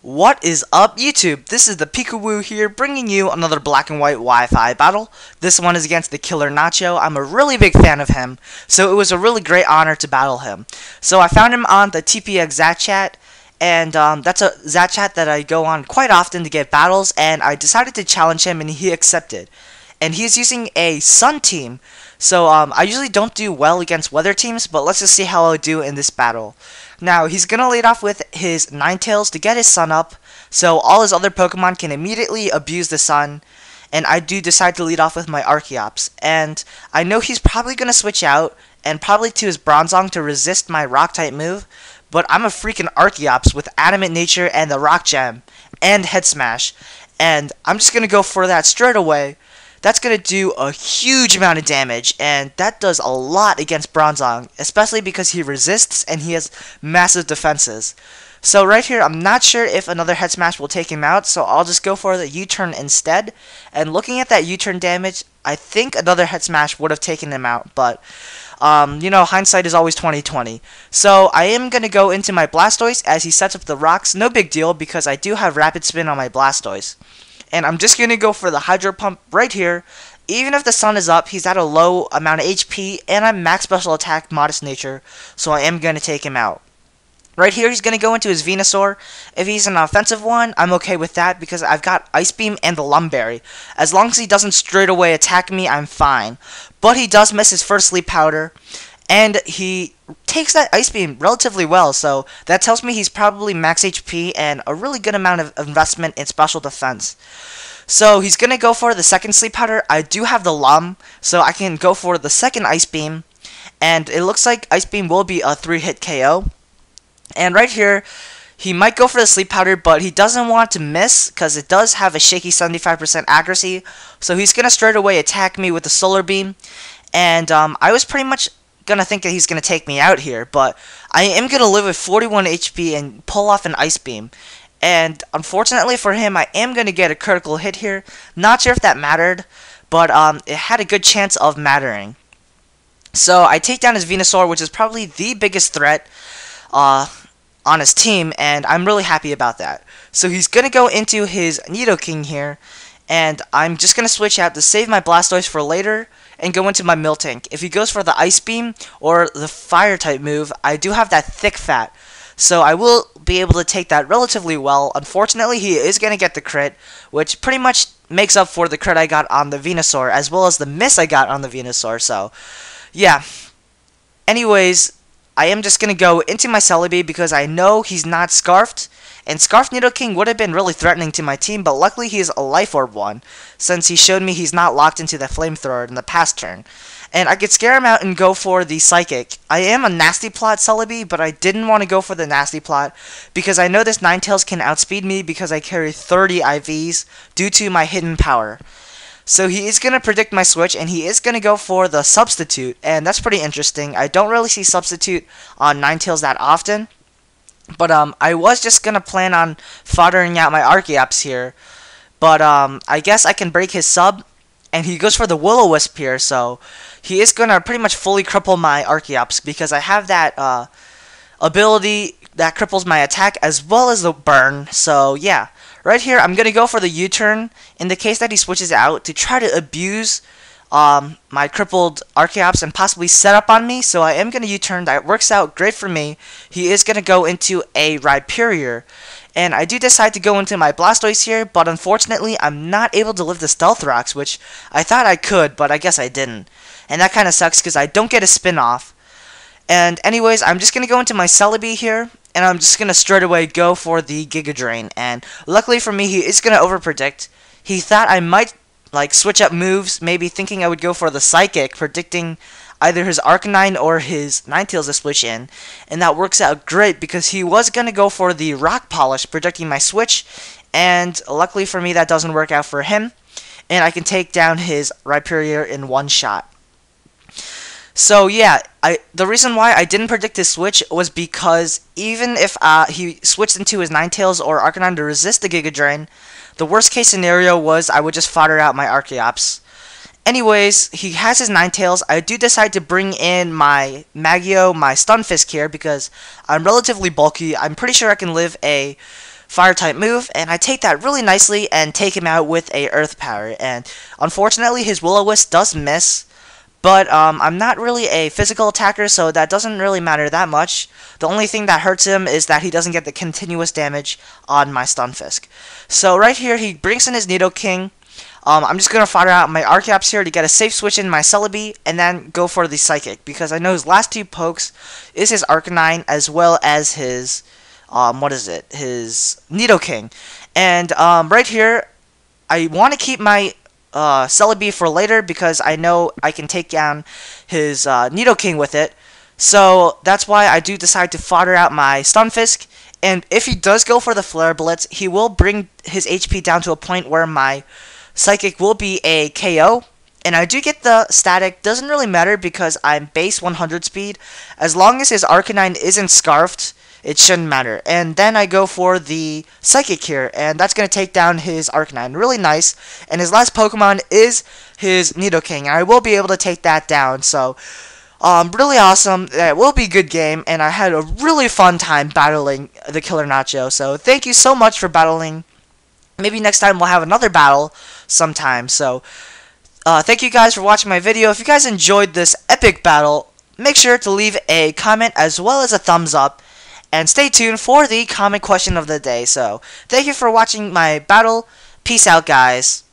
What is up, YouTube? This is ThePikaWu here, bringing you another black and white Wi-Fi battle. This one is against TheKillerNacho. I'm a really big fan of him, so it was a really great honor to battle him. So I found him on the TPX chat, and that's a Zat chat that I go on quite often to get battles, and I decided to challenge him, and he accepted. And he's using a sun team, so I usually don't do well against weather teams, but let's just see how I'll do in this battle. Now, he's going to lead off with his Ninetales to get his sun up, so all his other Pokemon can immediately abuse the sun, and I do decide to lead off with my Archeops. And I know he's probably going to switch out, and probably to his Bronzong to resist my Rock-type move, but I'm a freaking Archeops with Adamant Nature and the Rock Gem, and Head Smash, and I'm just going to go for that straight away. That's going to do a huge amount of damage, and that does a lot against Bronzong, especially because he resists and he has massive defenses. So right here, I'm not sure if another Head Smash will take him out, so I'll just go for the U-turn instead. And looking at that U-turn damage, I think another Head Smash would have taken him out, but you know, hindsight is always 20/20. So I am going to go into my Blastoise as he sets up the rocks. No big deal, because I do have Rapid Spin on my Blastoise. And I'm just going to go for the Hydro Pump right here. Even if the sun is up, he's at a low amount of HP, and I'm max special attack, modest nature, so I am going to take him out. Right here, he's going to go into his Venusaur. If he's an offensive one, I'm okay with that, because I've got Ice Beam and the Lumberry. As long as he doesn't straight away attack me, I'm fine. But he does miss his first Sleep Powder, and he takes that Ice Beam relatively well, so that tells me he's probably max HP and a really good amount of investment in special defense. So he's going to go for the second Sleep Powder. I do have the Lum, so I can go for the second Ice Beam, and it looks like Ice Beam will be a 3-hit KO. And right here, he might go for the Sleep Powder, but he doesn't want to miss, because it does have a shaky 75% accuracy, so he's going to straight away attack me with the Solar Beam, and I was pretty much gonna think that he's gonna take me out here, but I am gonna live with 41 HP and pull off an Ice Beam. And unfortunately for him, I am gonna get a critical hit here. Not sure if that mattered, but it had a good chance of mattering. So I take down his Venusaur, which is probably the biggest threat on his team, and I'm really happy about that. So he's gonna go into his Nidoking here, and I'm just gonna switch out to save my Blastoise for later and go into my Miltank. If he goes for the Ice Beam or the Fire-type move, I do have that Thick Fat, so I will be able to take that relatively well. Unfortunately, he is going to get the crit, which pretty much makes up for the crit I got on the Venusaur, as well as the miss I got on the Venusaur, so yeah. Anyways, I am just going to go into my Celebi because I know he's not Scarfed, and Scarfed Nidoking would have been really threatening to my team, but luckily he is a Life Orb one, since he showed me he's not locked into the Flamethrower in the past turn. And I could scare him out and go for the Psychic. I am a Nasty Plot Celebi, but I didn't want to go for the Nasty Plot, because I know this Ninetales can outspeed me because I carry 30 IVs due to my hidden power. So he is going to predict my switch, and he is going to go for the Substitute, and that's pretty interesting. I don't really see Substitute on Ninetales that often, but I was just going to plan on foddering out my Archeops here, but I guess I can break his sub, and he goes for the Will-O-Wisp here, so he is going to pretty much fully cripple my Archeops, because I have that ability that cripples my attack as well as the burn, so yeah. Right here, I'm going to go for the U-turn in the case that he switches out to try to abuse my crippled Archeops and possibly set up on me, so I am going to U-turn. That works out great for me. He is going to go into a Rhyperior, and I do decide to go into my Blastoise here, but unfortunately, I'm not able to live the Stealth Rocks, which I thought I could, but I guess I didn't. And that kind of sucks because I don't get a spin-off. And anyways, I'm just going to go into my Celebi here, and I'm just going to straight away go for the Giga Drain. And luckily for me, he is going to overpredict. He thought I might like switch up moves, maybe thinking I would go for the Psychic, predicting either his Arcanine or his Ninetales to switch in. And that works out great because he was going to go for the Rock Polish, predicting my switch. And luckily for me, that doesn't work out for him. And I can take down his Rhyperior in one shot. So yeah, the reason why I didn't predict his switch was because even if he switched into his Ninetales or Arcanine to resist the Giga Drain, the worst case scenario was I would just fodder out my Archeops. Anyways, he has his Ninetales. I do decide to bring in my Magio, my Stunfisk here, because I'm relatively bulky. I'm pretty sure I can live a fire type move, and I take that really nicely and take him out with a earth power. And unfortunately his Will-O-Wisp does miss, but I'm not really a physical attacker, so that doesn't really matter that much. The only thing that hurts him is that he doesn't get the continuous damage on my Stunfisk. So right here he brings in his Nidoking. I'm just going to fire out my Archeops here to get a safe switch in my Celebi, and then go for the Psychic, because I know his last two pokes is his Arcanine as well as his, his Nidoking. And right here, I want to keep my Celebi for later, because I know I can take down his Nidoking with it. So that's why I do decide to fodder out my Stunfisk. And if he does go for the Flare Blitz, he will bring his HP down to a point where my Psychic will be a KO, and I do get the static. Doesn't really matter because I'm base 100 speed. As long as his Arcanine isn't scarfed, it shouldn't matter. And then I go for the Psychic here, and that's going to take down his Arcanine. Really nice. And his last Pokemon is his Nidoking, and I will be able to take that down. So, really awesome. It will be a good game, and I had a really fun time battling the TheKillerNacho. So, thank you so much for battling. Maybe next time we'll have another battle sometime. So, thank you guys for watching my video. If you guys enjoyed this epic battle, make sure to leave a comment as well as a thumbs up. And stay tuned for the comment question of the day. So, thank you for watching my battle. Peace out, guys.